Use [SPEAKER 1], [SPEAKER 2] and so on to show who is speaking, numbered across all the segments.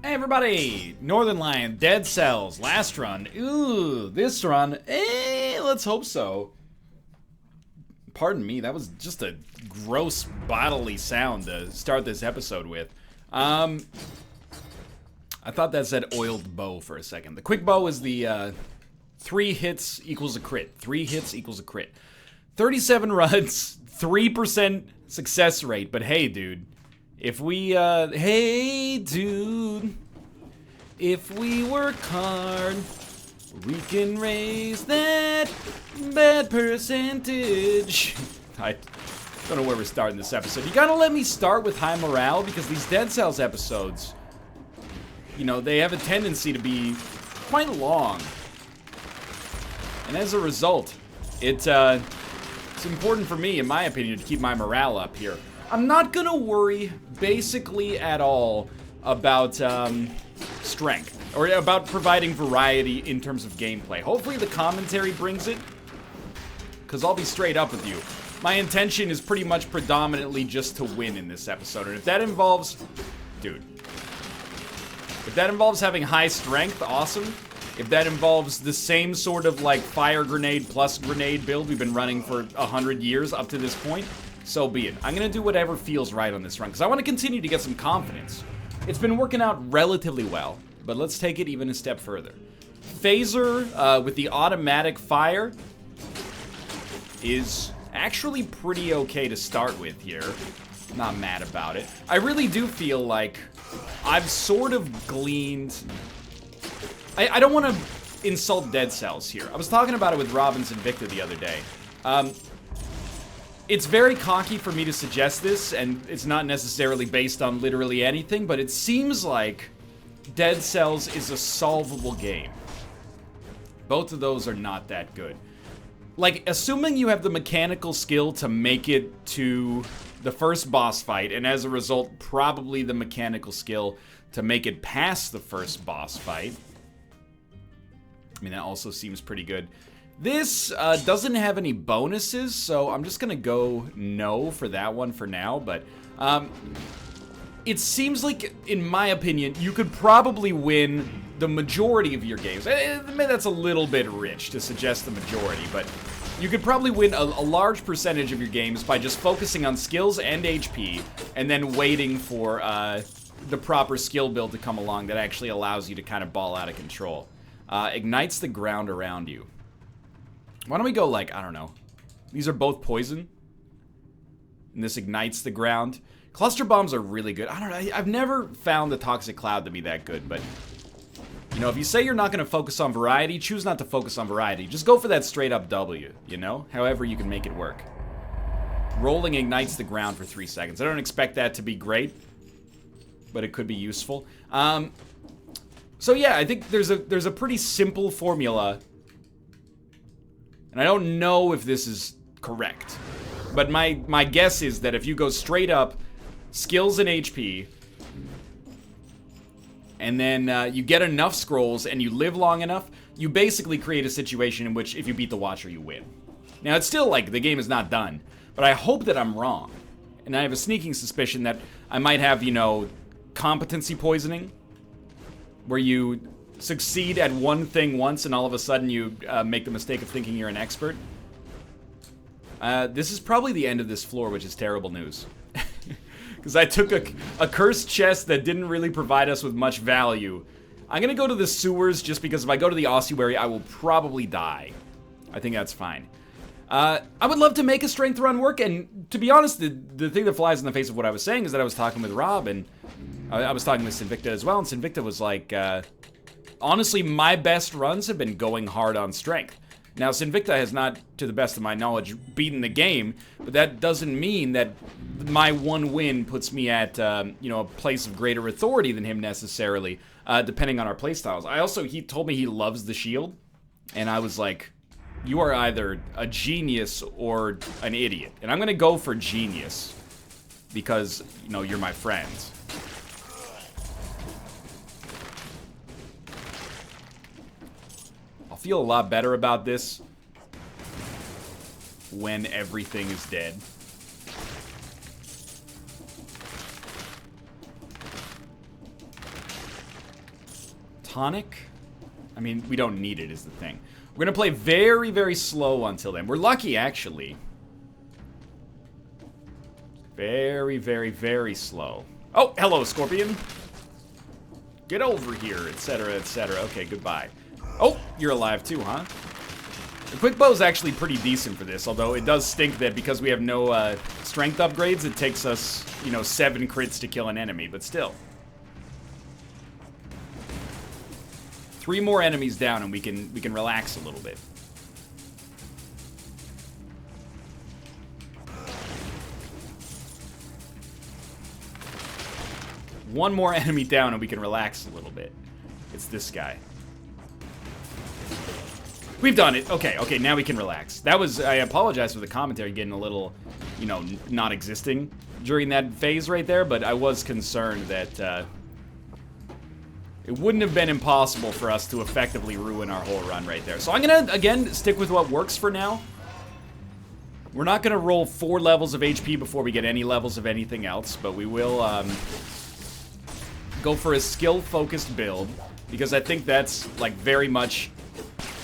[SPEAKER 1] Hey everybody! Northernlion, Dead Cells, last run. Ooh, this run, let's hope so. Pardon me, that was just a gross bodily sound to start this episode with. I thought that said oiled bow for a second. The quick bow is the 3 hits equals a crit. 3 hits equals a crit. 37 runs, 3% success rate, but hey dude. If we, hey dude, if we work hard, we can raise that bad percentage. I don't know where we're starting this episode. You gotta let me start with high morale because these Dead Cells episodes, you know, they have a tendency to be quite long. And as a result, it's important for me, in my opinion, to keep my morale up here. I'm not gonna worry basically at all about strength or about providing variety in terms of gameplay. Hopefully the commentary brings it, because I'll be straight up with you. My intention is pretty much predominantly just to win in this episode, and if that involves, dude, if that involves having high strength, awesome. If that involves the same sort of like fire grenade plus grenade build we've been running for 100 years up to this point, so be it. I'm gonna do whatever feels right on this run, because I want to continue to get some confidence. It's been working out relatively well, but let's take it even a step further. Phaser with the automatic fire is actually pretty okay to start with here. Not mad about it. I really do feel like I've sort of gleaned... I don't want to insult Dead Cells here. I was talking about it with Rob and Invicta the other day. It's very cocky for me to suggest this, and it's not necessarily based on literally anything, but it seems like Dead Cells is a solvable game. Both of those are not that good. Like, assuming you have the mechanical skill to make it to the first boss fight, and as a result, probably the mechanical skill to make it past the first boss fight. I mean, that also seems pretty good. This doesn't have any bonuses, so I'm just gonna go no for that one for now, but it seems like, in my opinion, you could probably win the majority of your games. Maybe that's a little bit rich to suggest the majority, but you could probably win a large percentage of your games by just focusing on skills and HP, and then waiting for the proper skill build to come along that actually allows you to kind of ball out of control. Ignites the ground around you. Why don't we go like, I don't know. These are both poison. And this ignites the ground. Cluster bombs are really good. I don't know. I've never found the toxic cloud to be that good, but you know, if you say you're not going to focus on variety, choose not to focus on variety. Just go for that straight up W, you know? However you can make it work. Rolling ignites the ground for 3 seconds. I don't expect that to be great, but it could be useful. So yeah, I think there's a pretty simple formula. And I don't know if this is correct, but my guess is that if you go straight up, skills and HP, and then you get enough scrolls and you live long enough, you basically create a situation in which if you beat the Watcher, you win. Now, it's still like the game is not done, but I hope that I'm wrong. And I have a sneaking suspicion that I might have, you know, competency poisoning, where you succeed at one thing once and all of a sudden you make the mistake of thinking you're an expert. This is probably the end of this floor, which is terrible news. Because I took a cursed chest that didn't really provide us with much value. I'm gonna go to the sewers just because if I go to the ossuary, I will probably die. I think that's fine. I would love to make a strength run work, and to be honest, the thing that flies in the face of what I was saying is that I was talking with Rob, and I was talking with Invicta as well, and Invicta was like, honestly, my best runs have been going hard on strength. Now, Invicta has not, to the best of my knowledge, beaten the game, but that doesn't mean that my one win puts me at, you know, a place of greater authority than him necessarily, depending on our playstyles. He told me he loves the shield, and I was like, you are either a genius or an idiot. And I'm gonna go for genius, because, you know, you're my friend. I'll feel a lot better about this when everything is dead. Tonic? I mean, we don't need it is the thing. We're gonna play very, very slow until then. We're lucky, actually. Very, very, very slow. Oh, hello, Scorpion. Get over here, etc., etc. Okay, goodbye. Oh, you're alive too, huh? The quick bow is actually pretty decent for this, although it does stink that because we have no strength upgrades, it takes us, you know, 7 crits to kill an enemy, but still. 3 more enemies down and we can relax a little bit. One more enemy down and we can relax a little bit. It's this guy. We've done it. Okay, okay, now we can relax. That was, I apologize for the commentary getting a little, you know, not existing during that phase right there, but I was concerned that it wouldn't have been impossible for us to effectively ruin our whole run right there. So I'm gonna, again, stick with what works for now. We're not gonna roll 4 levels of HP before we get any levels of anything else, but we will, go for a skill-focused build, because I think that's, like, very much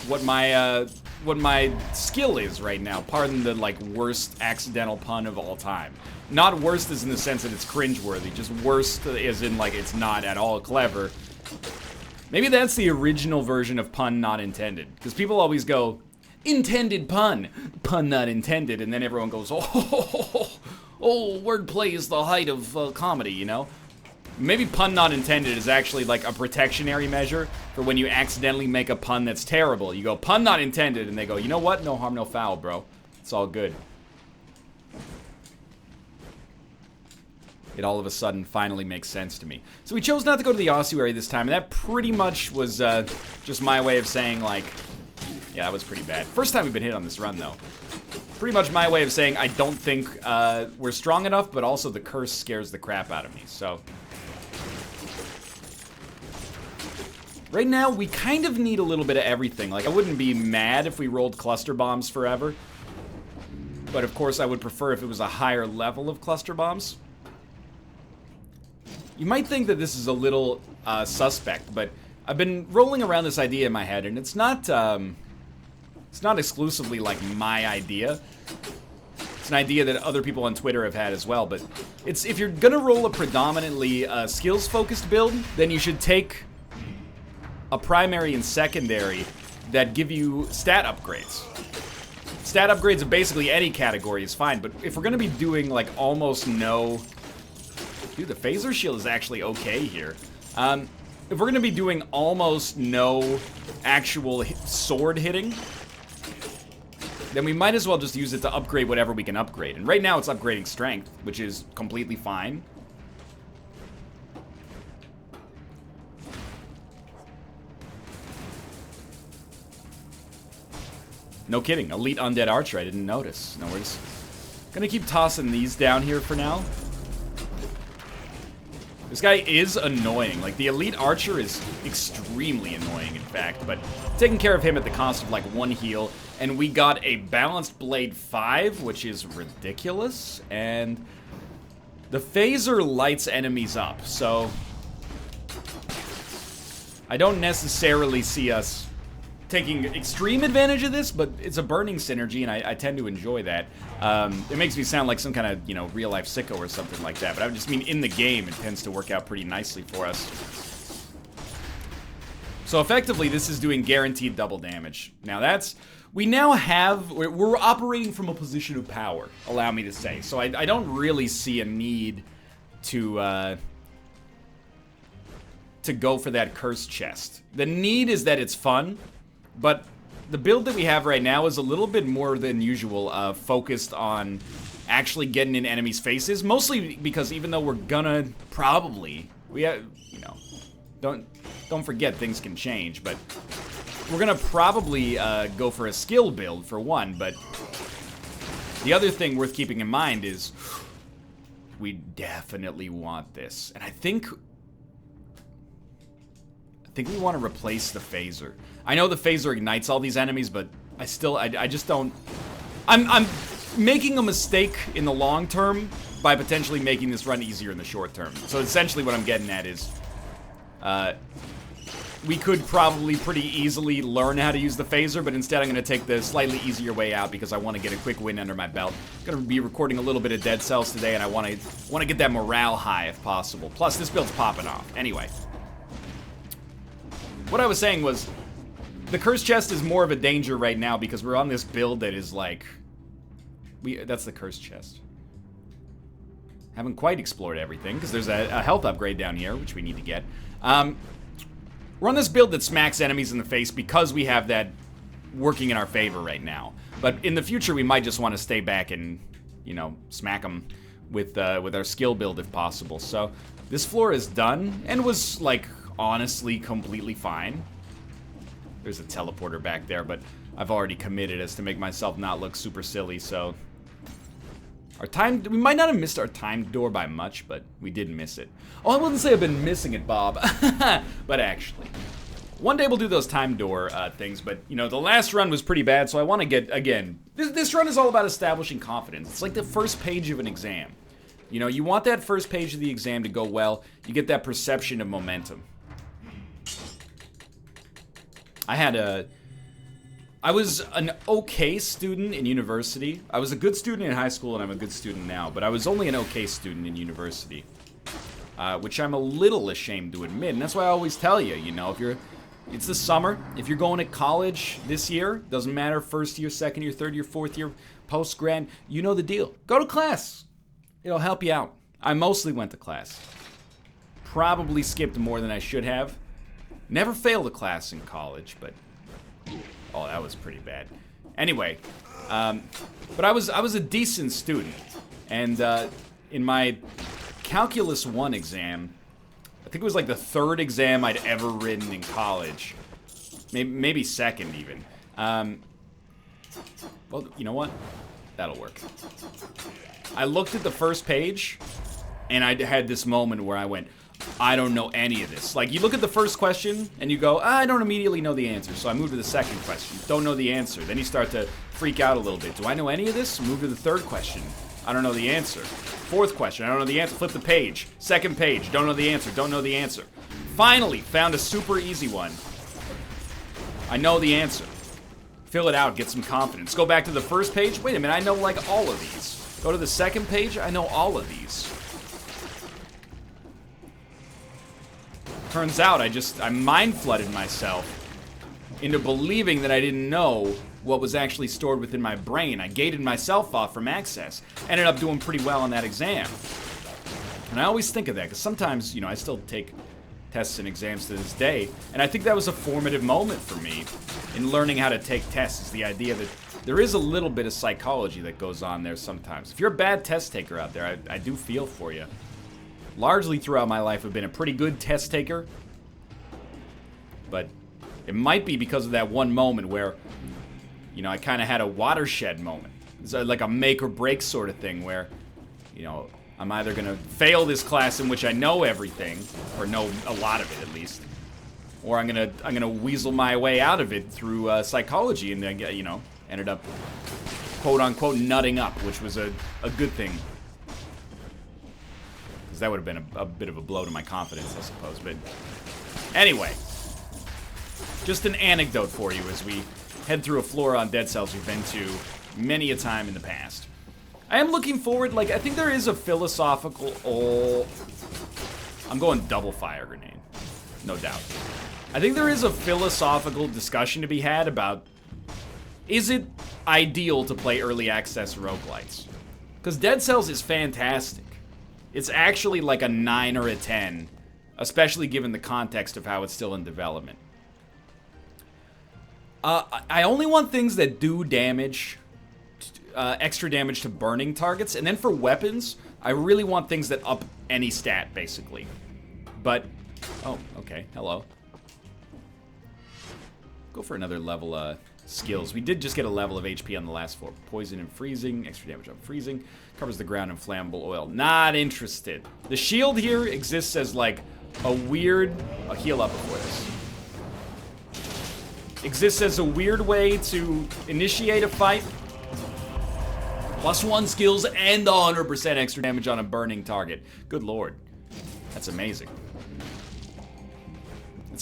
[SPEAKER 1] what my skill is right now. Pardon the, like, worst accidental pun of all time. Not worst as in the sense that it's cringeworthy, just worst as in, like, it's not at all clever. Maybe that's the original version of pun not intended, because people always go, intended pun, pun not intended, and then everyone goes, oh, wordplay is the height of comedy, you know? Maybe pun not intended is actually like a protectionary measure for when you accidentally make a pun that's terrible. You go, pun not intended, and they go, you know what? No harm, no foul, bro. It's all good. It all of a sudden finally makes sense to me. So we chose not to go to the ossuary this time, and that pretty much was just my way of saying, like, yeah, that was pretty bad. First time we've been hit on this run, though. Pretty much my way of saying I don't think we're strong enough, but also the curse scares the crap out of me, so... Right now, we kind of need a little bit of everything. Like, I wouldn't be mad if we rolled cluster bombs forever. But, of course, I would prefer if it was a higher level of cluster bombs. You might think that this is a little suspect, but I've been rolling around this idea in my head, and it's not exclusively, like, my idea. It's an idea that other people on Twitter have had as well, but it's if you're gonna roll a predominantly skills-focused build, then you should take a primary and secondary that give you stat upgrades. Stat upgrades of basically any category is fine, but if we're gonna be doing, like, almost no... Dude, the phaser shield is actually okay here. If we're gonna be doing almost no actual sword hitting, then we might as well just use it to upgrade whatever we can upgrade. And right now it's upgrading strength, which is completely fine. No kidding, elite undead archer, I didn't notice. No, we're just gonna keep tossing these down here for now. This guy is annoying. Like, the elite archer is extremely annoying, in fact, but taking care of him at the cost of, like, 1 heal, and we got a balanced blade 5, which is ridiculous, and the phaser lights enemies up, so I don't necessarily see us taking extreme advantage of this, but it's a burning synergy, and I tend to enjoy that. It makes me sound like some kind of, you know, real-life sicko or something like that, but I just mean in the game, it tends to work out pretty nicely for us. So effectively, this is doing guaranteed double damage. Now that's... We now have... We're operating from a position of power, allow me to say. So I don't really see a need to go for that cursed chest. The need is that it's fun, but the build that we have right now is a little bit more than usual focused on actually getting in enemies' faces. Mostly because even though we're gonna probably... We have, you know... Don't forget things can change, but... We're gonna probably go for a skill build for one, but... The other thing worth keeping in mind is... We definitely want this. And I think we want to replace the phaser. I know the phaser ignites all these enemies, but I just don't... I'm making a mistake in the long term by potentially making this run easier in the short term. So essentially what I'm getting at is... we could probably pretty easily learn how to use the phaser, but instead I'm going to take the slightly easier way out because I want to get a quick win under my belt. I'm going to be recording a little bit of Dead Cells today, and I want to get that morale high if possible. Plus, this build's popping off. Anyway. What I was saying was, the curse chest is more of a danger right now because we're on this build that is like... That's the curse chest. Haven't quite explored everything because there's a health upgrade down here, which we need to get. We're on this build that smacks enemies in the face because we have that working in our favor right now. But in the future, we might just want to stay back and, you know, smack them with our skill build if possible. So this floor is done and was, like, honestly completely fine. There's a teleporter back there, but I've already committed as to make myself not look super silly, so... we might not have missed our timed door by much, but we did miss it. Oh, I wouldn't say I've been missing it, Bob. But actually. One day we'll do those timed door things, but, you know, the last run was pretty bad, so I want to get, again... This run is all about establishing confidence. It's like the first page of an exam. You know, you want that first page of the exam to go well. You get that perception of momentum. I was an okay student in university. I was a good student in high school, and I'm a good student now, but I was only an okay student in university, which I'm a little ashamed to admit, and that's why I always tell you, you know, it's the summer, if you're going to college this year, doesn't matter, first year, second year, third year, fourth year, post-grad, you know the deal. Go to class. It'll help you out. I mostly went to class. Probably skipped more than I should have. Never failed a class in college, but... Oh, that was pretty bad. Anyway, but I was a decent student. And in my Calculus 1 exam, I think it was like the third exam I'd ever written in college. Maybe second, even. Well, you know what? That'll work. I looked at the first page, and I had this moment where I went... I don't know any of this. Like, you look at the first question, and you go, I don't immediately know the answer, so I move to the second question. Don't know the answer. Then you start to freak out a little bit. Do I know any of this? Move to the third question. I don't know the answer. Fourth question. I don't know the answer. Flip the page. Second page. Don't know the answer. Don't know the answer. Finally, found a super easy one. I know the answer. Fill it out. Get some confidence. Go back to the first page. Wait a minute. I know, like, all of these. Go to the second page. I know all of these. Turns out I mind-flooded myself into believing that I didn't know what was actually stored within my brain. I gated myself off from access. Ended up doing pretty well on that exam. And I always think of that, because sometimes, you know, I still take tests and exams to this day, and I think that was a formative moment for me in learning how to take tests, is the idea that there is a little bit of psychology that goes on there sometimes. If you're a bad test taker out there, I do feel for you. Largely throughout my life, I've been a pretty good test taker. But it might be because of that one moment where, you know, I kind of had a watershed moment. It's like a make or break sort of thing where, you know, I'm either going to fail this class in which I know everything, or know a lot of it at least, or I'm gonna weasel my way out of it through psychology, and then, you know, ended up quote unquote nutting up, which was a good thing. Because that would have been a bit of a blow to my confidence, I suppose. But anyway, just an anecdote for you as we head through a floor on Dead Cells we've been to many a time in the past. I am looking forward, like, I think there is a philosophical... Oh, I'm going double fire grenade. No doubt. I think there is a philosophical discussion to be had about, is it ideal to play early access roguelites? Because Dead Cells is fantastic. It's actually like a 9 or a 10, especially given the context of how it's still in development. I only want things that do damage, extra damage to burning targets, and then for weapons, I really want things that up any stat, basically. But, oh, okay, hello. Go for another level, skills. We did just get a level of HP on the last floor. Poison and freezing, extra damage on freezing, covers the ground in flammable oil. Not interested. The shield here exists as like a weird, I'll heal up before this. Exists as a weird way to initiate a fight. +1 skills and 100% extra damage on a burning target. Good lord. That's amazing.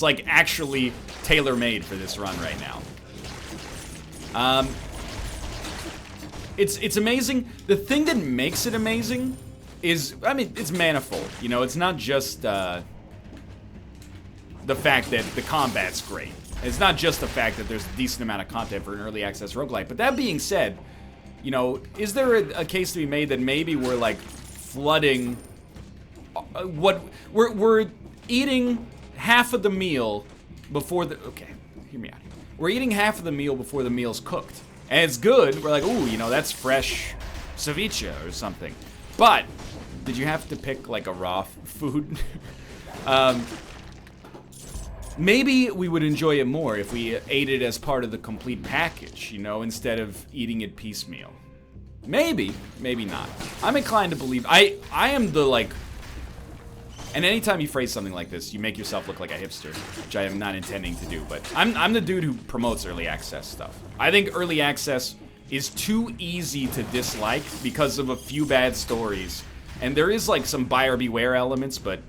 [SPEAKER 1] It's like actually tailor-made for this run right now. It's amazing. The thing that makes it amazing is, I mean, it's manifold. You know, it's not just the fact that the combat's great. It's not just the fact that there's a decent amount of content for an early access roguelite. But that being said, you know, is there a case to be made that maybe we're like flooding we're eating half of the meal before the, okay, hear me out. We're eating half of the meal before the meal's cooked. And it's good. We're like, ooh, you know, that's fresh ceviche or something. But did you have to pick like a raw food? Maybe we would enjoy it more if we ate it as part of the complete package, you know, instead of eating it piecemeal. Maybe, maybe not. I'm inclined to believe, I am the, like, and anytime you phrase something like this, you make yourself look like a hipster, which I am not intending to do, but I'm the dude who promotes early access stuff. I think early access is too easy to dislike because of a few bad stories, and there is, like, some buyer beware elements, but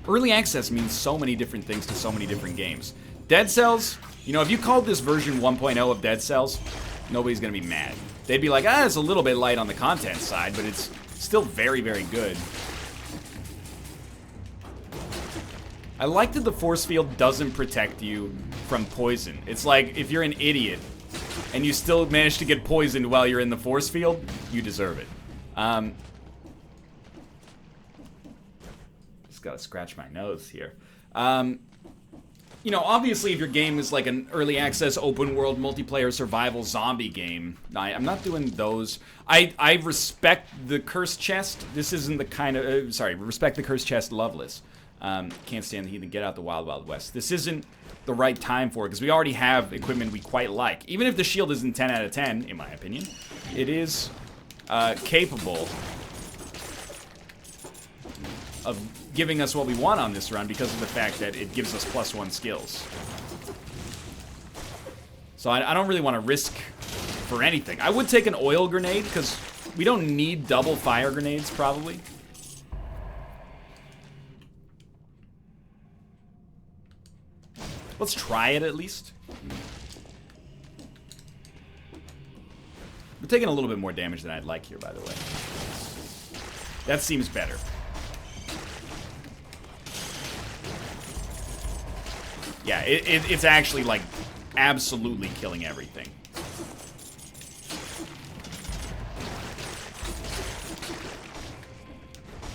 [SPEAKER 1] early access means so many different things to so many different games. Dead Cells, you know, if you called this version 1.0 of Dead Cells, nobody's gonna be mad. They'd be like, ah, it's a little bit light on the content side, but it's still very, very good. I like that the force field doesn't protect you from poison. It's like, if you're an idiot and you still manage to get poisoned while you're in the force field, you deserve it. Gotta scratch my nose here. You know, obviously if your game is like an early access open world multiplayer survival zombie game, I'm not doing those. I respect the cursed chest. This isn't the kind of, respect the cursed chest, Loveless. Can't stand the heathen, get out the wild, wild west. This isn't the right time for it, because we already have equipment we quite like. Even if the shield isn't 10 out of 10, in my opinion, it is capable of giving us what we want on this run because of the fact that it gives us +1 skills. So I don't really want to risk for anything. I would take an oil grenade because we don't need double fire grenades, probably. Let's try it at least. We're taking a little bit more damage than I'd like here, by the way. That seems better. Yeah, it's actually, like, absolutely killing everything.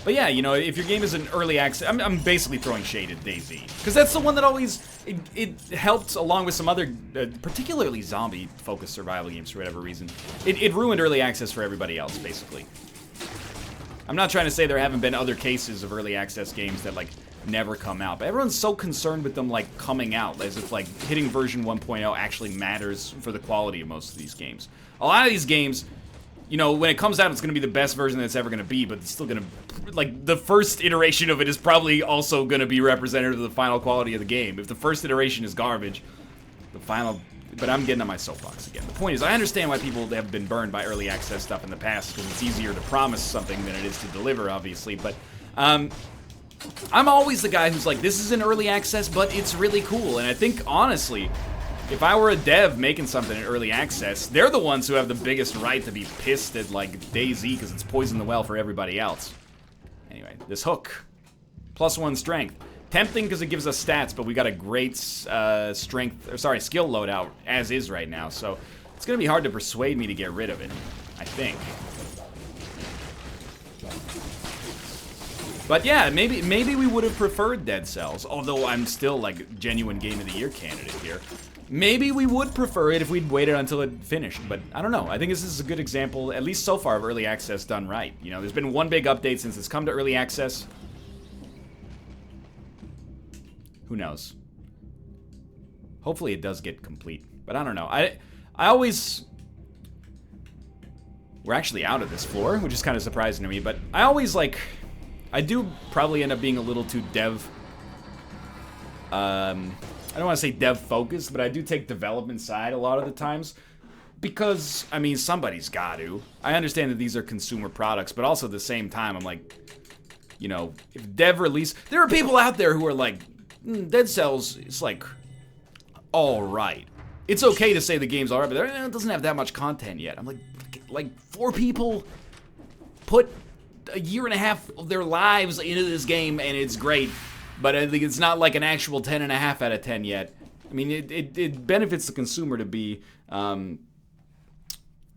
[SPEAKER 1] But yeah, you know, if your game is an early access, I'm basically throwing shade at DayZ, because that's the one that always, it helped along with some other, particularly zombie-focused survival games for whatever reason. It ruined early access for everybody else, basically. I'm not trying to say there haven't been other cases of early access games that, like, never come out, but everyone's so concerned with them, like, coming out, as if, like, hitting version 1.0 actually matters for the quality of most of these games. A lot of these games, you know, when it comes out, it's going to be the best version that it's ever going to be, but it's still going to, like, the first iteration of it is probably also going to be representative of the final quality of the game. If the first iteration is garbage, the final, but I'm getting on my soapbox again. The point is, I understand why people have been burned by early access stuff in the past, because it's easier to promise something than it is to deliver, obviously, but, I'm always the guy who's like, this is an early access, but it's really cool, and I think, honestly, if I were a dev making something in early access, they're the ones who have the biggest right to be pissed at, like, DayZ because it's poisoned the well for everybody else. Anyway, this hook. +1 strength. Tempting because it gives us stats, but we got a great skill loadout as is right now, so it's going to be hard to persuade me to get rid of it, I think. But yeah, maybe we would have preferred Dead Cells, although I'm still, like, genuine Game of the Year candidate here. Maybe we would prefer it if we'd waited until it finished, but I don't know. I think this is a good example, at least so far, of early access done right. You know, there's been one big update since it's come to early access. Who knows? Hopefully it does get complete, but I don't know. I always... We're actually out of this floor, which is kind of surprising to me, but I always, like... I do probably end up being a little too dev... I don't want to say dev-focused, but I do take development side a lot of the times. Because, I mean, somebody's got to. I understand that these are consumer products, but also at the same time, I'm like... You know, if dev release... There are people out there who are, like, Dead Cells is like alright. It's okay to say the game's alright, but it doesn't have that much content yet. I'm like 4 people put a year and a half of their lives into this game, and it's great. But I think it's not like an actual 10.5 out of 10 yet. I mean, it benefits the consumer to be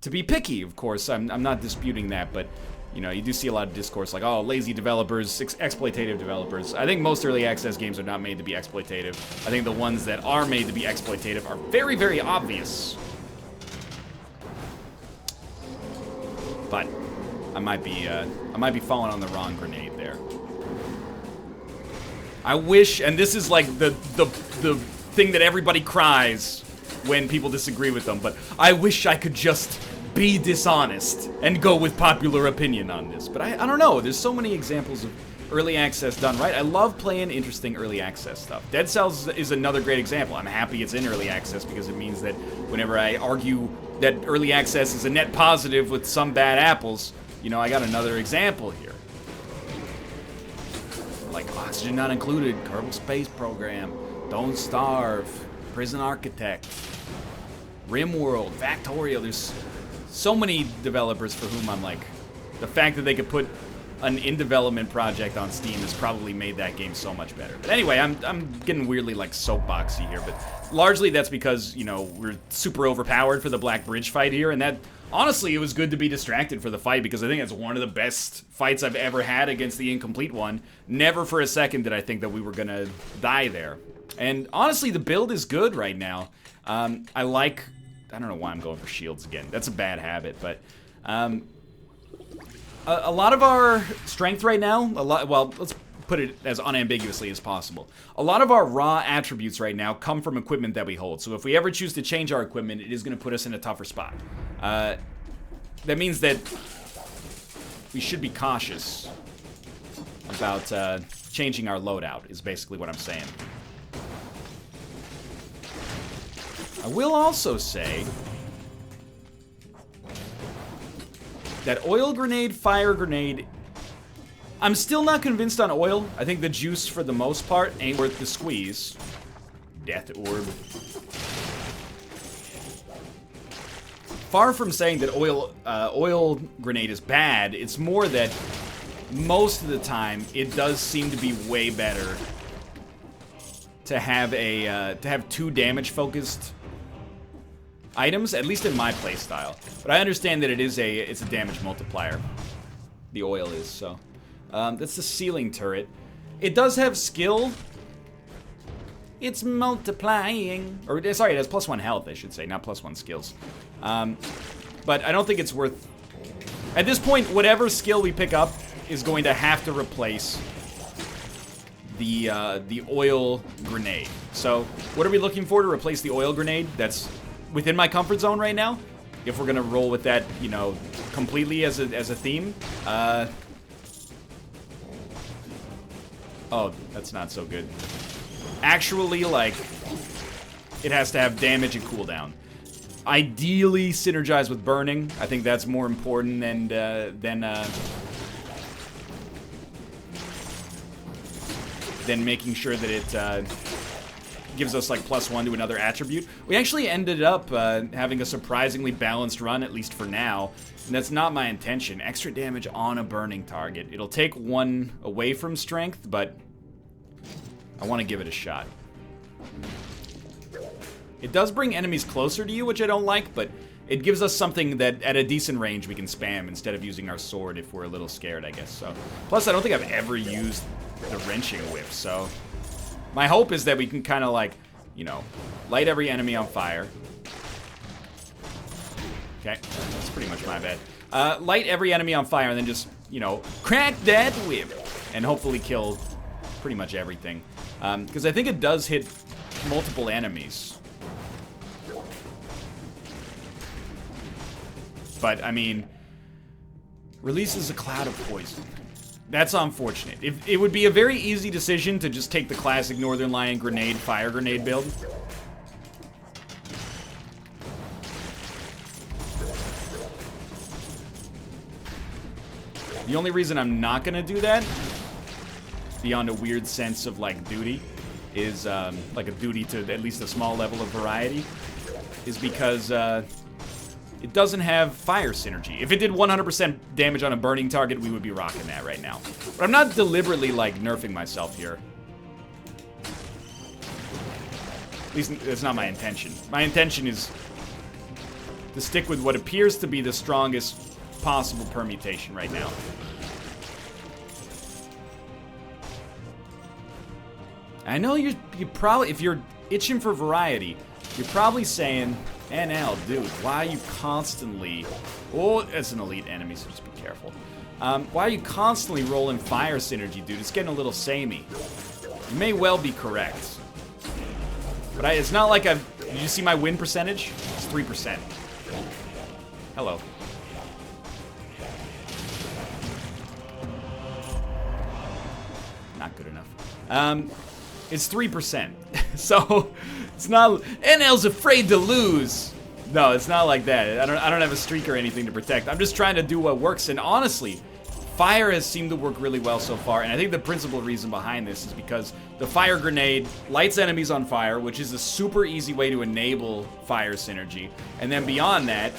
[SPEAKER 1] picky, of course. I'm not disputing that, but you know, you do see a lot of discourse like, oh, lazy developers, exploitative developers. I think most early access games are not made to be exploitative. I think the ones that are made to be exploitative are very, very obvious. But I might be falling on the wrong grenade there. I wish, and this is like the thing that everybody cries when people disagree with them, but I wish I could just be dishonest and go with popular opinion on this. But I don't know, there's so many examples of early access done right. I love playing interesting early access stuff. Dead Cells is another great example. I'm happy it's in early access because it means that whenever I argue that early access is a net positive with some bad apples, you know, I got another example here. Like Oxygen Not Included, Kerbal Space Program, Don't Starve, Prison Architect, RimWorld, Factorio. There's so many developers for whom I'm like, the fact that they could put an in-development project on Steam has probably made that game so much better. But anyway, I'm getting weirdly like soapboxy here, but largely that's because, you know, we're super overpowered for the Black Bridge fight here, and that, honestly, it was good to be distracted for the fight because I think it's one of the best fights I've ever had against the Incomplete One. Never for a second did I think that we were gonna die there. And honestly, the build is good right now. I don't know why I'm going for shields again. That's a bad habit, but a lot of our strength right now, well, let's put it as unambiguously as possible. A lot of our raw attributes right now come from equipment that we hold. So if we ever choose to change our equipment, it is going to put us in a tougher spot. That means that we should be cautious about changing our loadout, is basically what I'm saying. I will also say that oil grenade, fire grenade, I'm still not convinced on oil. I think the juice, for the most part, ain't worth the squeeze. Death orb. Far from saying that oil grenade is bad, it's more that most of the time it does seem to be way better to have a 2 damage focused items, at least in my playstyle. But I understand that it's a damage multiplier. The oil is, so. That's the ceiling turret. It does have skill. It's multiplying. Or, sorry, it has +1 health, I should say, not +1 skills. But I don't think it's worth... At this point, whatever skill we pick up is going to have to replace the oil grenade. So, what are we looking for to replace the oil grenade? That's within my comfort zone right now. If we're gonna roll with that, you know, completely as a theme. Oh, that's not so good. Actually, like, it has to have damage and cooldown. Ideally, synergize with burning. I think that's more important than making sure that it gives us like +1 to another attribute. We actually ended up having a surprisingly balanced run, at least for now, and that's not my intention. Extra damage on a burning target. It'll take 1 away from strength, but I want to give it a shot. It does bring enemies closer to you, which I don't like, but it gives us something that at a decent range we can spam instead of using our sword if we're a little scared, I guess. So, plus I don't think I've ever used the wrenching whip, so my hope is that we can kind of like, you know, light every enemy on fire. Okay, that's pretty much my bad. Light every enemy on fire and then just, you know, crack that whip and hopefully kill pretty much everything. Because I think it does hit multiple enemies. But, I mean, releases a cloud of poison. That's unfortunate. It would be a very easy decision to just take the classic Northernlion grenade, fire grenade build. The only reason I'm not gonna do that, beyond a weird sense of, like, duty, is like a duty to at least a small level of variety, is because it doesn't have fire synergy. If it did 100% damage on a burning target, we would be rocking that right now. But I'm not deliberately, like, nerfing myself here. At least that's not my intention. My intention is to stick with what appears to be the strongest possible permutation right now. I know you probably, if you're itching for variety, you're probably saying, NL, dude, why are you constantly... Oh, it's an elite enemy, so just be careful. Why are you constantly rolling fire synergy, dude? It's getting a little samey. You may well be correct. But it's not like I've... Did you see my win percentage? It's 3%. Hello. Not good enough. It's 3%. So, it's not... NL's afraid to lose. No, it's not like that. I don't have a streak or anything to protect. I'm just trying to do what works. And honestly, fire has seemed to work really well so far. And I think the principal reason behind this is because the fire grenade lights enemies on fire, which is a super easy way to enable fire synergy. And then beyond that,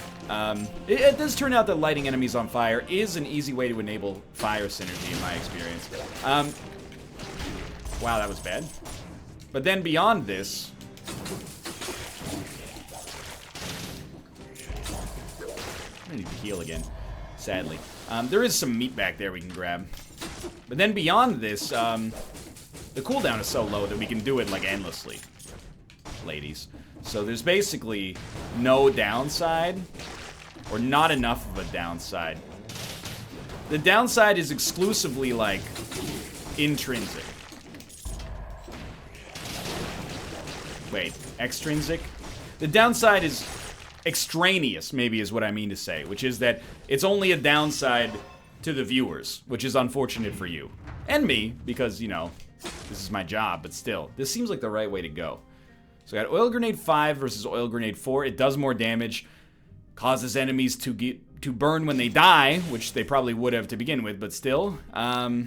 [SPEAKER 1] it does turn out that lighting enemies on fire is an easy way to enable fire synergy in my experience. Wow, that was bad. But then beyond this... I need to heal again, sadly. There is some meat back there we can grab. But then beyond this, the cooldown is so low that we can do it, like, endlessly. Ladies. So there's basically no downside, or not enough of a downside. The downside is exclusively, like, intrinsic. Wait, extrinsic? The downside is extraneous, maybe is what I mean to say, which is that it's only a downside to the viewers, which is unfortunate for you. And me, because, you know, this is my job, but still, this seems like the right way to go. So I got Oil Grenade 5 versus Oil Grenade 4. It does more damage, causes enemies to burn when they die, which they probably would have to begin with, but still, I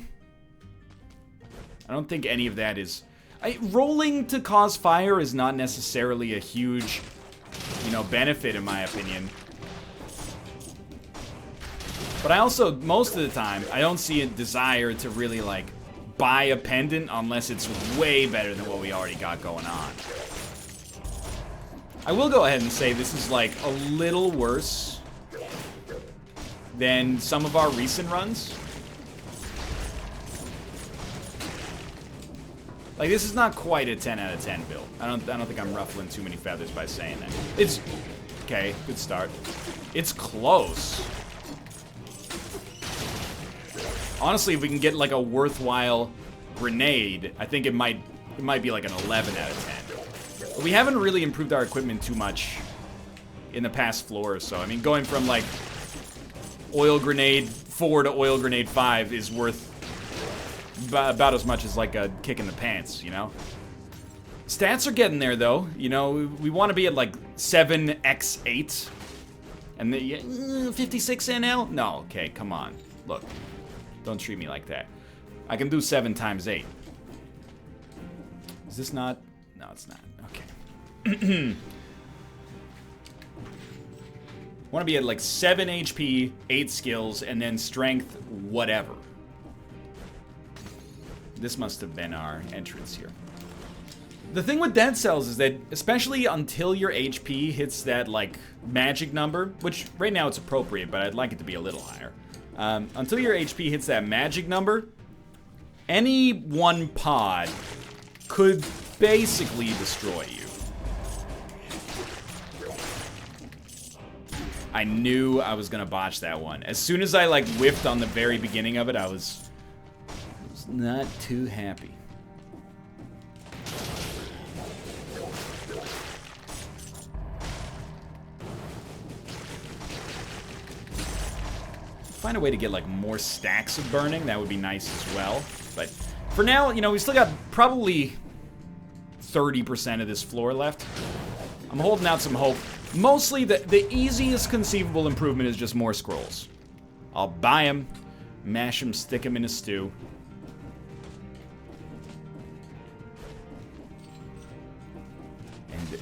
[SPEAKER 1] don't think any of that is... rolling to cause fire is not necessarily a huge, you know, benefit in my opinion. But I also, most of the time, I don't see a desire to really, like, buy a pendant unless it's way better than what we already got going on. I will go ahead and say this is, like, a little worse than some of our recent runs. Like, this is not quite a 10 out of 10 build. I don't think I'm ruffling too many feathers by saying that. It's... Okay, good start. It's close. Honestly, if we can get, like, a worthwhile grenade, I think it might be, like, an 11 out of 10. But we haven't really improved our equipment too much in the past floor or so. I mean, going from, like, Oil Grenade 4 to Oil Grenade 5 is worth... about as much as, like, a kick in the pants, you know? Stats are getting there, though. You know, we want to be at, like, 7x8. And the 56 NL? No, okay, come on. Look, don't treat me like that. I can do 7 times 8. Is this not? No, it's not. Okay. Want to be at, like, 7 HP, 8 skills, and then strength, whatever. This must have been our entrance here. The thing with Dead Cells is that, especially until your HP hits that, like, magic number, which right now it's appropriate, but I'd like it to be a little higher. Until your HP hits that magic number, any one pod could basically destroy you. I knew I was gonna botch that one. As soon as I, like, whiffed on the very beginning of it, I was not too happy. Find a way to get, like, more stacks of burning, that would be nice as well. But for now, you know, we still got probably 30% of this floor left. I'm holding out some hope. Mostly, the easiest conceivable improvement is just more scrolls. I'll buy them, mash them, stick them in a stew.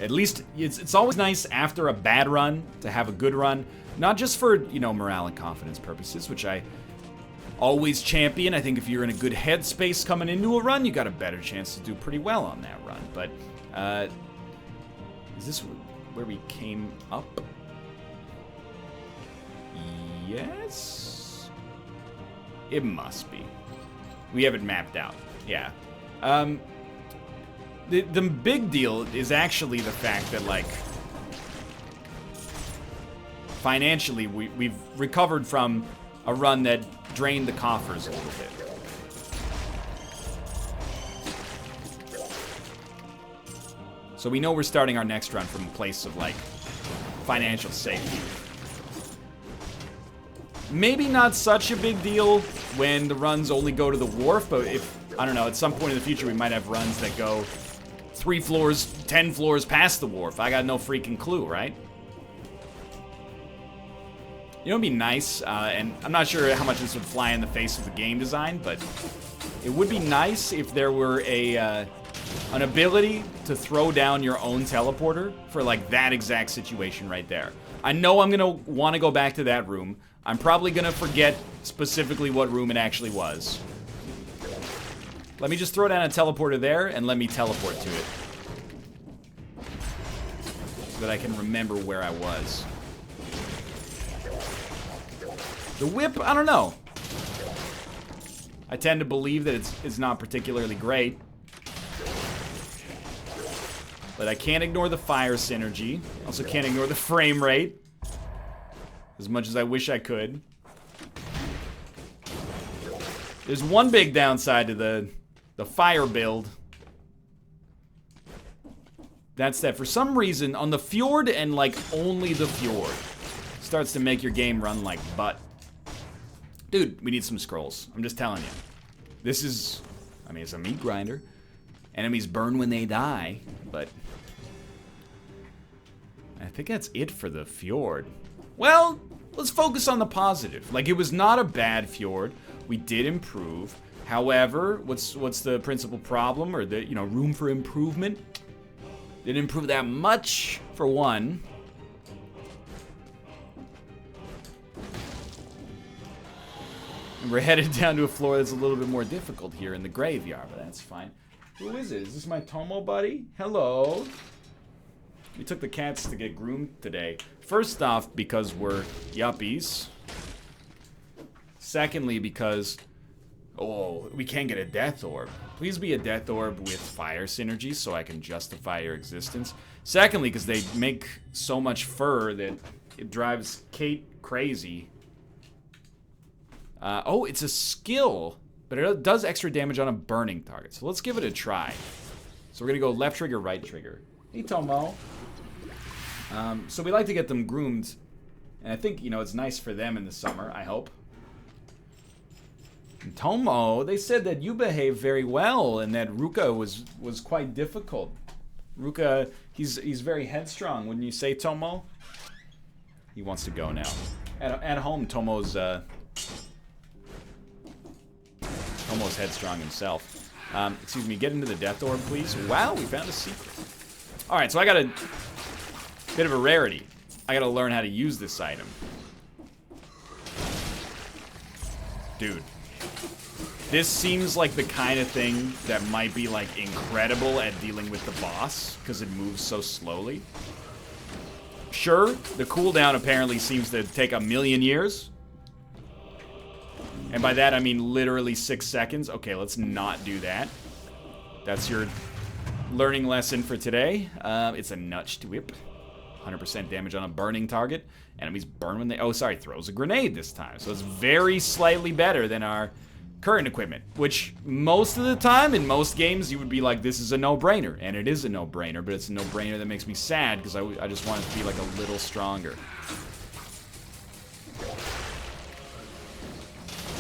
[SPEAKER 1] At least it's always nice after a bad run to have a good run. Not just for, you know, morale and confidence purposes, which I always champion. I think if you're in a good headspace coming into a run, you got a better chance to do pretty well on that run. But, is this where we came up? Yes? It must be. We have it mapped out. Yeah. The big deal is actually the fact that, like, financially, we've recovered from a run that drained the coffers a little bit. So we know we're starting our next run from a place of, like, financial safety. Maybe not such a big deal when the runs only go to the wharf, but if, I don't know, at some point in the future we might have runs that go 3 floors, 10 floors past the wharf. I got no freaking clue, right? You know, it'd be nice, and I'm not sure how much this would fly in the face of the game design, but it would be nice if there were an ability to throw down your own teleporter for, like, that exact situation right there. I know I'm gonna want to go back to that room. I'm probably gonna forget specifically what room it actually was. Let me just throw down a teleporter there and let me teleport to it, so that I can remember where I was. The whip, I don't know. I tend to believe that it's not particularly great. But I can't ignore the fire synergy. Also can't ignore the frame rate. As much as I wish I could. There's one big downside to the fire build. That's that for some reason, on the fjord and, like, only the fjord, starts to make your game run like butt. Dude, we need some scrolls. I'm just telling you. This is, I mean, it's a meat grinder. Enemies burn when they die, but I think that's it for the fjord. Well, let's focus on the positive. Like, it was not a bad fjord. We did improve. However, what's the principal problem, or the, you know, room for improvement? Didn't improve that much, for one. And we're headed down to a floor that's a little bit more difficult here in the graveyard, but that's fine. Who is it? Is this my Tomo buddy? Hello. We took the cats to get groomed today. First off, because we're yuppies. Secondly, because, oh, we can't get a death orb. Please be a death orb with fire synergy so I can justify your existence. Secondly, because they make so much fur that it drives Kate crazy. Oh, it's a skill, but it does extra damage on a burning target. So let's give it a try. So we're gonna go left trigger, right trigger. Hey, Tomo. So we like to get them groomed, and I think, you know, it's nice for them in the summer, I hope. And Tomo, they said that you behave very well and that Ruka was quite difficult. Ruka, he's very headstrong, wouldn't you say, Tomo? He wants to go now. At home, Tomo's headstrong himself. Excuse me, get into the death orb, please. Wow, we found a secret. Alright, so I got a bit of a rarity. I gotta learn how to use this item. Dude. This seems like the kind of thing that might be, like, incredible at dealing with the boss, because it moves so slowly. Sure, the cooldown apparently seems to take 1,000,000 years. And by that, I mean literally 6 seconds. Okay, let's not do that. That's your learning lesson for today. It's a nudged whip. 100% damage on a burning target. Enemies burn when they... Oh, sorry, throws a grenade this time. So it's very slightly better than our current equipment. Which, most of the time, in most games, you would be like, this is a no-brainer. And it is a no-brainer, but it's a no-brainer that makes me sad, because I just want it to be, like, a little stronger.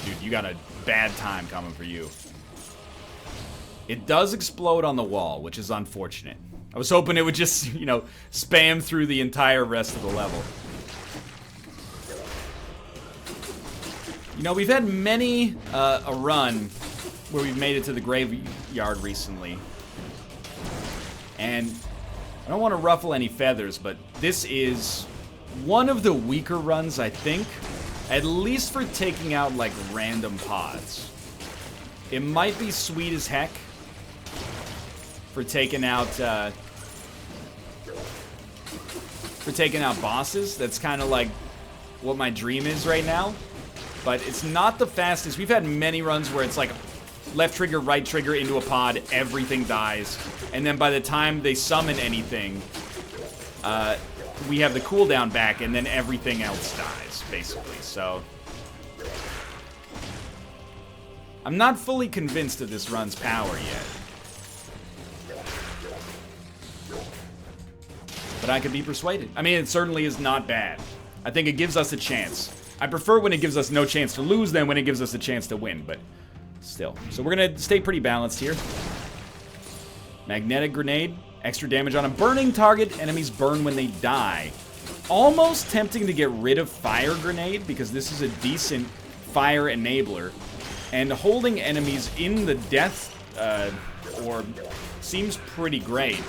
[SPEAKER 1] Dude, you got a bad time coming for you. It does explode on the wall, which is unfortunate. I was hoping it would just, you know, spam through the entire rest of the level. You know, we've had many a run where we've made it to the graveyard recently. And I don't want to ruffle any feathers, but this is one of the weaker runs, I think. At least for taking out, like, random pods. It might be sweet as heck for taking out bosses. That's kind of like what my dream is right now. But it's not the fastest. We've had many runs where it's like left trigger, right trigger into a pod, everything dies. And then by the time they summon anything, we have the cooldown back and then everything else dies, basically. So I'm not fully convinced of this run's power yet. But I could be persuaded. I mean, it certainly is not bad. I think it gives us a chance. I prefer when it gives us no chance to lose than when it gives us a chance to win, but still. So we're gonna stay pretty balanced here. Magnetic grenade, extra damage on a burning target. Enemies burn when they die. Almost tempting to get rid of fire grenade because this is a decent fire enabler. And holding enemies in the death orb seems pretty great.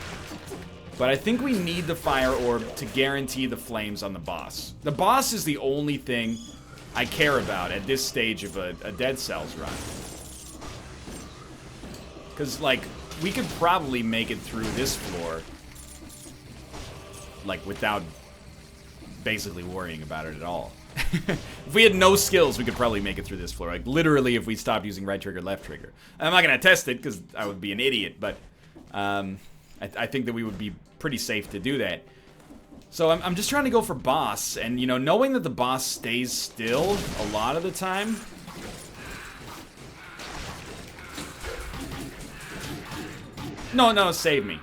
[SPEAKER 1] But I think we need the fire orb to guarantee the flames on the boss. The boss is the only thing I care about at this stage of a Dead Cells run. Because, like, we could probably make it through this floor, like, without basically worrying about it at all. If we had no skills, we could probably make it through this floor. Like, literally, if we stopped using right trigger, left trigger. I'm not going to test it, because I would be an idiot, but I think that we would be pretty safe to do that. So I'm just trying to go for boss, and, you know, knowing that the boss stays still a lot of the time. No, save me.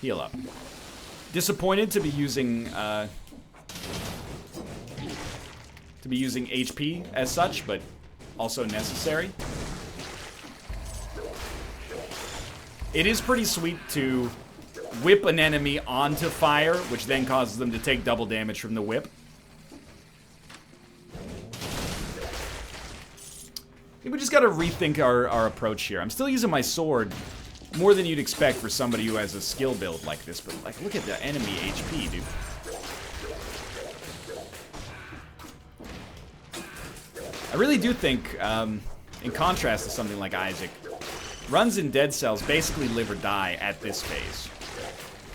[SPEAKER 1] Heal up. Disappointed to be using HP as such, but also necessary. It is pretty sweet to whip an enemy onto fire, which then causes them to take double damage from the whip. I think we just gotta rethink our approach here. I'm still using my sword more than you'd expect for somebody who has a skill build like this, but, like, look at the enemy HP, dude. I really do think, in contrast to something like Isaac, runs in Dead Cells basically live or die at this phase.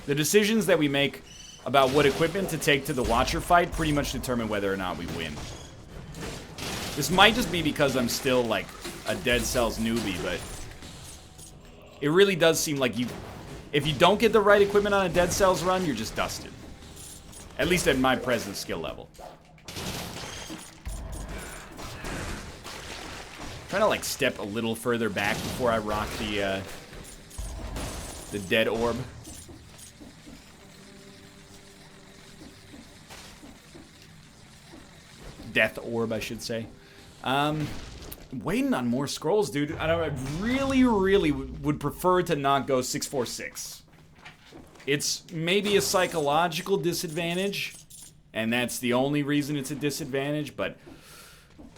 [SPEAKER 1] The decisions that we make about what equipment to take to the Watcher fight pretty much determine whether or not we win. This might just be because I'm still, like, a Dead Cells newbie, but it really does seem like if you don't get the right equipment on a Dead Cells run, you're just dusted. At least at my present skill level. Trying to, like, step a little further back before I rock the dead orb. Death orb, I should say. Waiting on more scrolls, dude. I really would prefer to not go 646. It's maybe a psychological disadvantage, and that's the only reason it's a disadvantage, but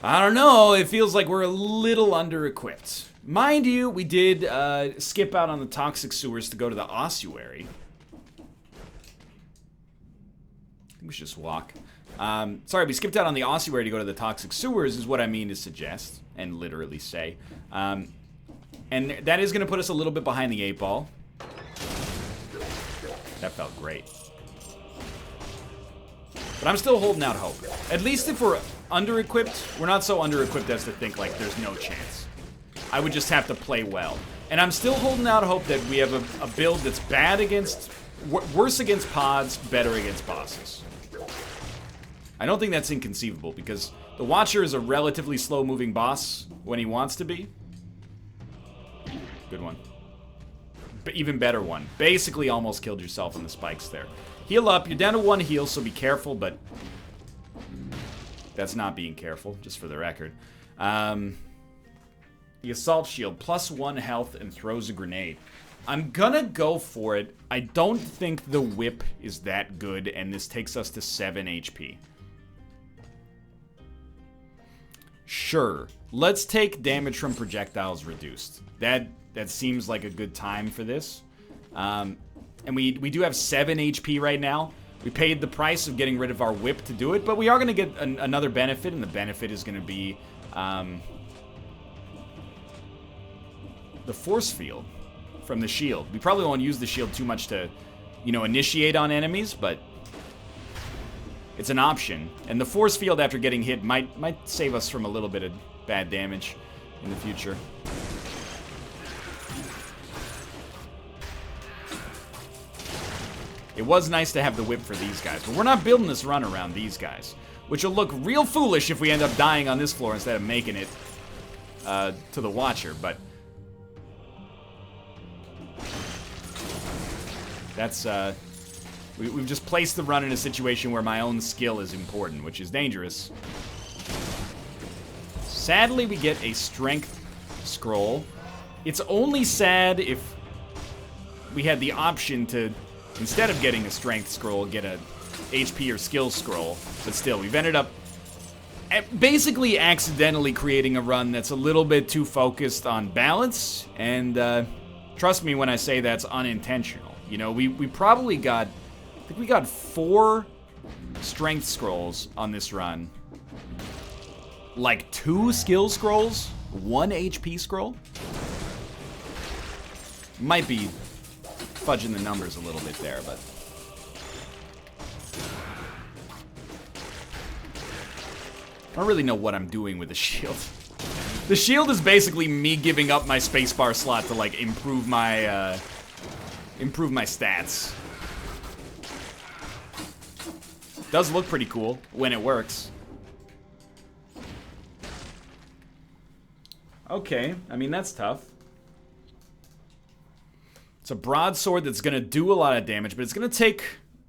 [SPEAKER 1] I don't know, it feels like we're a little under-equipped. Mind you, we did skip out on the toxic sewers to go to the ossuary. I think we should just walk. Sorry, we skipped out on the ossuary to go to the toxic sewers, is what I mean to suggest, and literally say. And that is going to put us a little bit behind the 8-ball. That felt great. But I'm still holding out hope. At least if we're under-equipped, we're not so under-equipped as to think, like, there's no chance. I would just have to play well. And I'm still holding out hope that we have a build that's bad against... worse against pods, better against bosses. I don't think that's inconceivable, because the Watcher is a relatively slow-moving boss when he wants to be. Good one. But even better one. Basically almost killed yourself on the spikes there. Heal up. You're down to 1 heal, so be careful, but that's not being careful, just for the record. The Assault Shield, +1 health and throws a grenade. I'm gonna go for it. I don't think the whip is that good, and this takes us to 7 HP. Sure. Let's take damage from projectiles reduced. That seems like a good time for this. And we do have 7 HP right now. We paid the price of getting rid of our whip to do it, but we are going to get another benefit, and the benefit is going to be the force field from the shield. We probably won't use the shield too much to, you know, initiate on enemies, but it's an option. And the force field after getting hit might save us from a little bit of bad damage in the future. It was nice to have the whip for these guys, but we're not building this run around these guys, which will look real foolish if we end up dying on this floor instead of making it to the Watcher, but that's, we've just placed the run in a situation where my own skill is important, which is dangerous. Sadly, we get a strength scroll. It's only sad if we had the option to, instead of getting a strength scroll, get a HP or skill scroll. But still, we've ended up basically accidentally creating a run that's a little bit too focused on balance. And trust me when I say that's unintentional. You know, we probably got, I think we got 4 strength scrolls on this run. Like 2 skill scrolls, 1 HP scroll. Might be fudging the numbers a little bit there, but I don't really know what I'm doing with the shield. The shield is basically me giving up my spacebar slot to like improve my stats. Does look pretty cool when it works. Okay, I mean that's tough. It's a broadsword that's going to do a lot of damage, but it's going to take...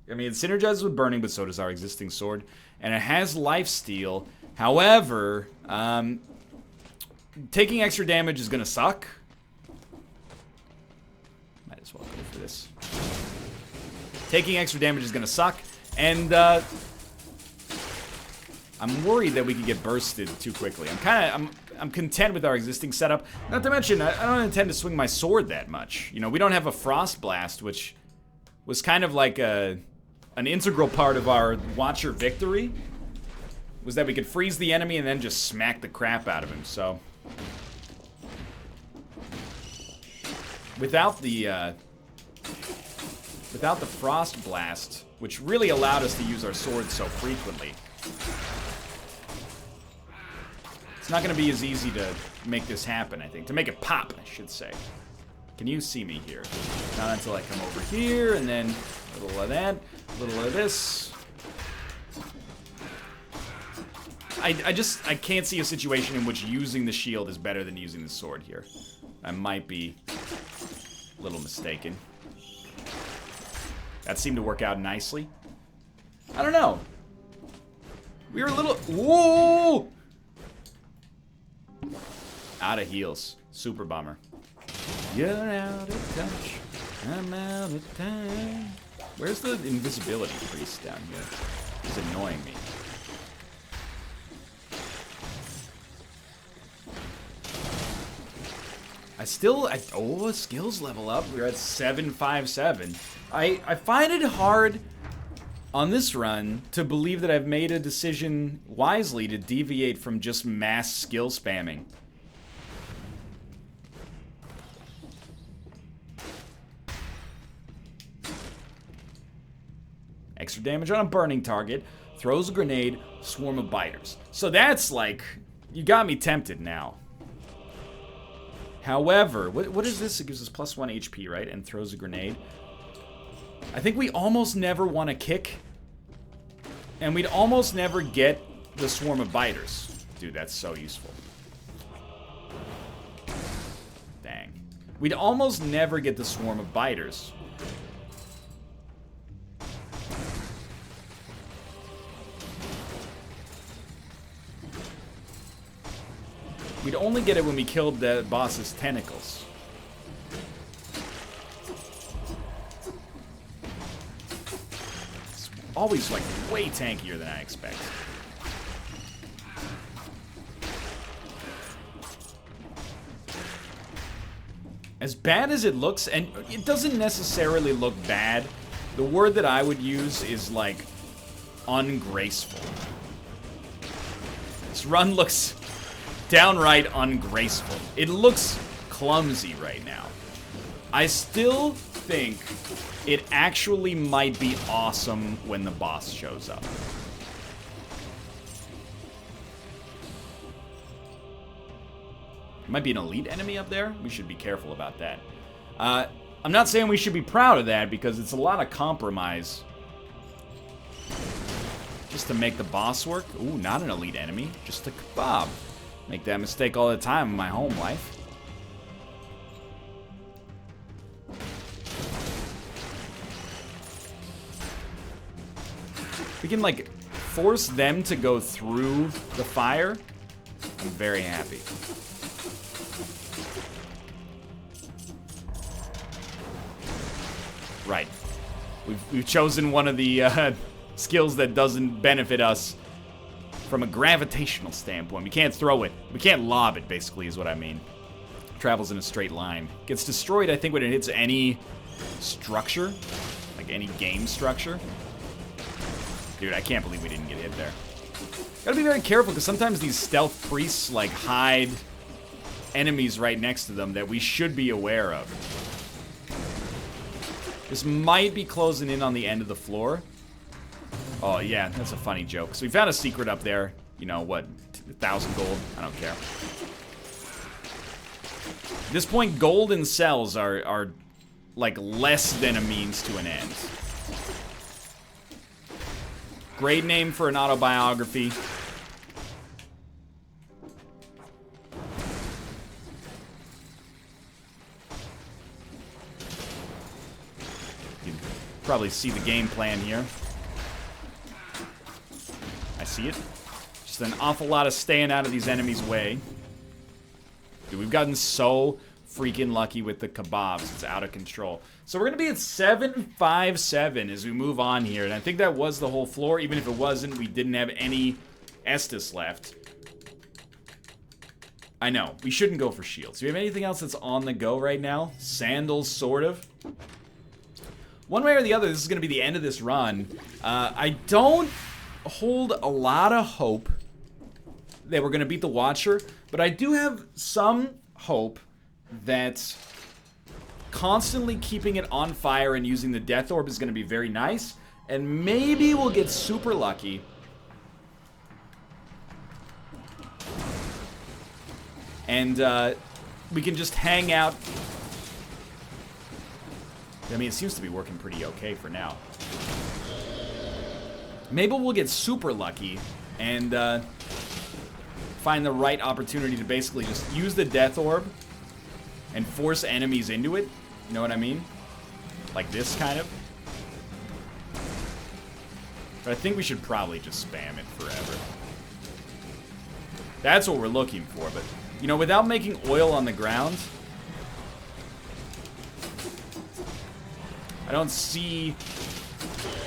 [SPEAKER 1] I mean, it synergizes with burning, but so does our existing sword. And it has lifesteal. However, taking extra damage is going to suck. Might as well go for this. Taking extra damage is going to suck. And I'm worried that we could get bursted too quickly. I'm content with our existing setup. Not to mention, I don't intend to swing my sword that much. You know, we don't have a Frost Blast, which was kind of like an integral part of our Watcher victory. Was that we could freeze the enemy and then just smack the crap out of him, so. Without the Frost Blast, which really allowed us to use our sword so frequently, it's not going to be as easy to make this happen, I think. To make it pop, I should say. Can you see me here? Not until I come over here, and then a little of that, a little of this. I can't see a situation in which using the shield is better than using the sword here. I might be a little mistaken. That seemed to work out nicely. I don't know. We were a little... Whoa! Out of heals. Super bummer. You're out of touch. I'm out of time. Where's the invisibility priest down here? He's annoying me. Oh, skills level up. We're at 757. I find it hard on this run to believe that I've made a decision wisely to deviate from just mass skill spamming. Extra damage on a burning target, throws a grenade, swarm of biters. So that's like, you got me tempted now. However, what is this? It gives us +1 HP, right? And throws a grenade. I think we almost never want to kick. And we'd almost never get the swarm of biters. Dude, that's so useful. Dang. We'd almost never get the swarm of biters. We'd only get it when we killed the boss's tentacles. It's always, like, way tankier than I expect. As bad as it looks, and it doesn't necessarily look bad, the word that I would use is, like, ungraceful. This run looks downright ungraceful. It looks clumsy right now. I still think it actually might be awesome when the boss shows up. Might be an elite enemy up there. We should be careful about that. I'm not saying we should be proud of that because it's a lot of compromise just to make the boss work. Ooh, not an elite enemy, just a kebab. Make that mistake all the time in my home life. We can, like, force them to go through the fire. I'm very happy. Right. We've chosen one of the skills that doesn't benefit us from a gravitational standpoint. We can't throw it. We can't lob it, basically, is what I mean. Travels in a straight line. Gets destroyed, I think, when it hits any structure. Like any game structure. Dude, I can't believe we didn't get hit there. Gotta be very careful, because sometimes these stealth priests, like, hide enemies right next to them that we should be aware of. This might be closing in on the end of the floor. Oh, yeah, that's a funny joke. So we found a secret up there. You know, what, 1,000 gold? I don't care. At this point, gold and cells are like, less than a means to an end. Great name for an autobiography. Probably see the game plan here. I see it. Just an awful lot of staying out of these enemies' way. Dude, we've gotten so freaking lucky with the kebabs. It's out of control. So we're going to be at 757 as we move on here. And I think that was the whole floor. Even if it wasn't, we didn't have any Estus left. I know. We shouldn't go for shields. Do we have anything else that's on the go right now? Sandals, sort of. One way or the other, this is going to be the end of this run. I don't hold a lot of hope that we're going to beat the Watcher, but I do have some hope that constantly keeping it on fire and using the Death Orb is going to be very nice, and maybe we'll get super lucky. And we can just hang out. I mean, it seems to be working pretty okay for now. Maybe we'll get super lucky and find the right opportunity to basically just use the Death Orb and force enemies into it. You know what I mean? Like this, kind of. But I think we should probably just spam it forever. That's what we're looking for, but, you know, without making oil on the ground, I don't see...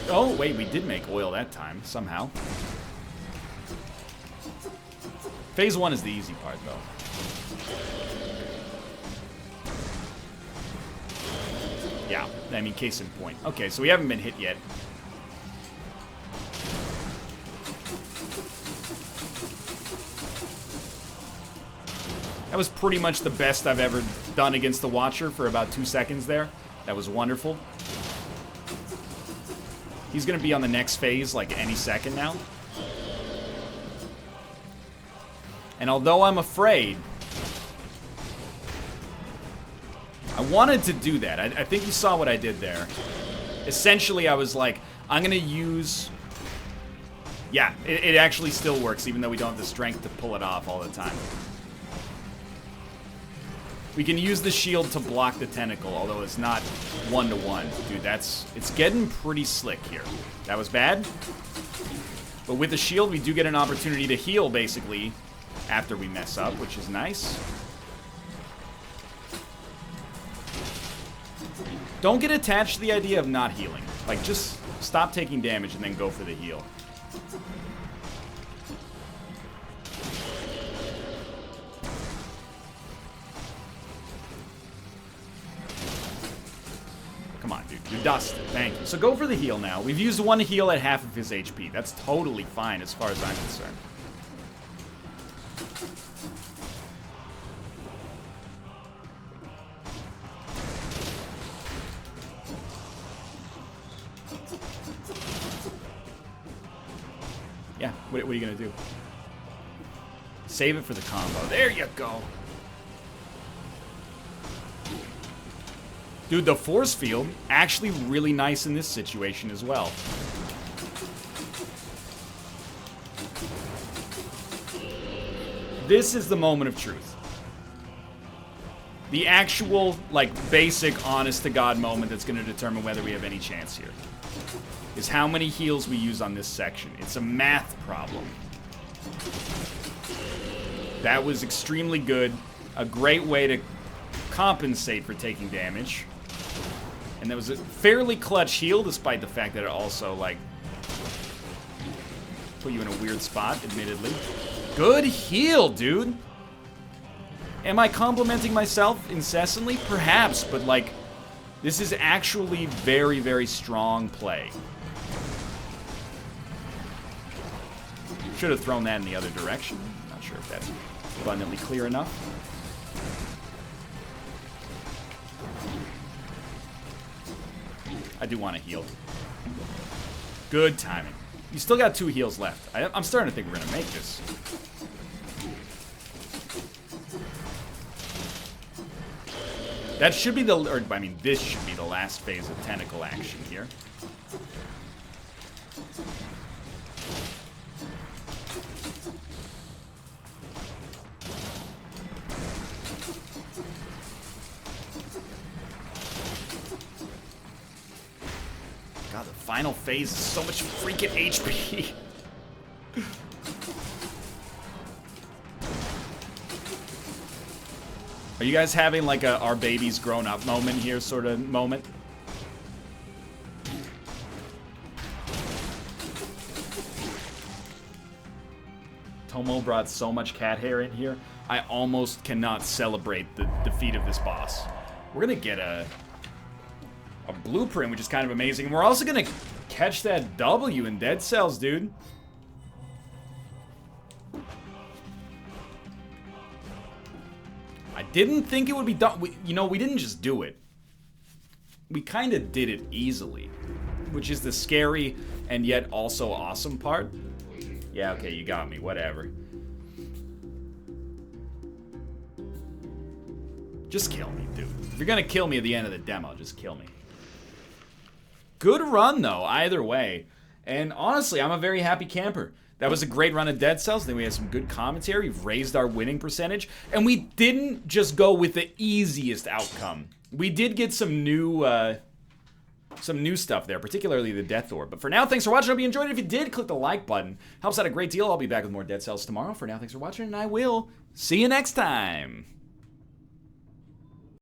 [SPEAKER 1] Oh, wait, we did make oil that time, somehow. Phase 1 is the easy part, though. Yeah, I mean, case in point. Okay, so we haven't been hit yet. That was pretty much the best I've ever done against the Watcher for about 2 seconds there. That was wonderful. He's going to be on the next phase like any second now. And although I'm afraid, I wanted to do that. I think you saw what I did there. Essentially, I was like, I'm going to use... Yeah, it actually still works, even though we don't have the strength to pull it off all the time. We can use the shield to block the tentacle, although it's not one-to-one. Dude, it's getting pretty slick here. That was bad. But with the shield, we do get an opportunity to heal, basically, after we mess up, which is nice. Don't get attached to the idea of not healing. Like, just stop taking damage and then go for the heal. Come on, dude. You're dusted. Thank you. So go for the heal now. We've used one heal at half of his HP. That's totally fine as far as I'm concerned. Yeah, what are you going to do? Save it for the combo. There you go. Dude, the force field, actually really nice in this situation as well. This is the moment of truth. The actual, like, basic, honest-to-God moment that's going to determine whether we have any chance here. Is how many heals we use on this section. It's a math problem. That was extremely good. A great way to compensate for taking damage. And that was a fairly clutch heal, despite the fact that it also, like, put you in a weird spot, admittedly. Good heal, dude! Am I complimenting myself incessantly? Perhaps, but, like, this is actually very, very strong play. Should have thrown that in the other direction. Not sure if that's abundantly clear enough. I do want to heal. Good timing. You still got 2 heals left. I'm starting to think we're going to make this. That should be this should be the last phase of tentacle action here. God, the final phase is so much freaking HP. Are you guys having like a our baby's grown up moment here sort of moment? Tomo brought so much cat hair in here. I almost cannot celebrate the defeat of this boss. We're gonna get a blueprint, which is kind of amazing. And we're also gonna catch that W in Dead Cells, dude. I didn't think it would be done. You know, we didn't just do it. We kind of did it easily, which is the scary and yet also awesome part. Yeah, okay, you got me. Whatever. Just kill me, dude. If you're gonna kill me at the end of the demo, just kill me. Good run, though, either way. And honestly, I'm a very happy camper. That was a great run of Dead Cells. Then we had some good commentary. We've raised our winning percentage. And we didn't just go with the easiest outcome. We did get some new stuff there, particularly the Death Orb. But for now, thanks for watching. I hope you enjoyed it. If you did, click the like button. Helps out a great deal. I'll be back with more Dead Cells tomorrow. For now, thanks for watching, and I will see you next time.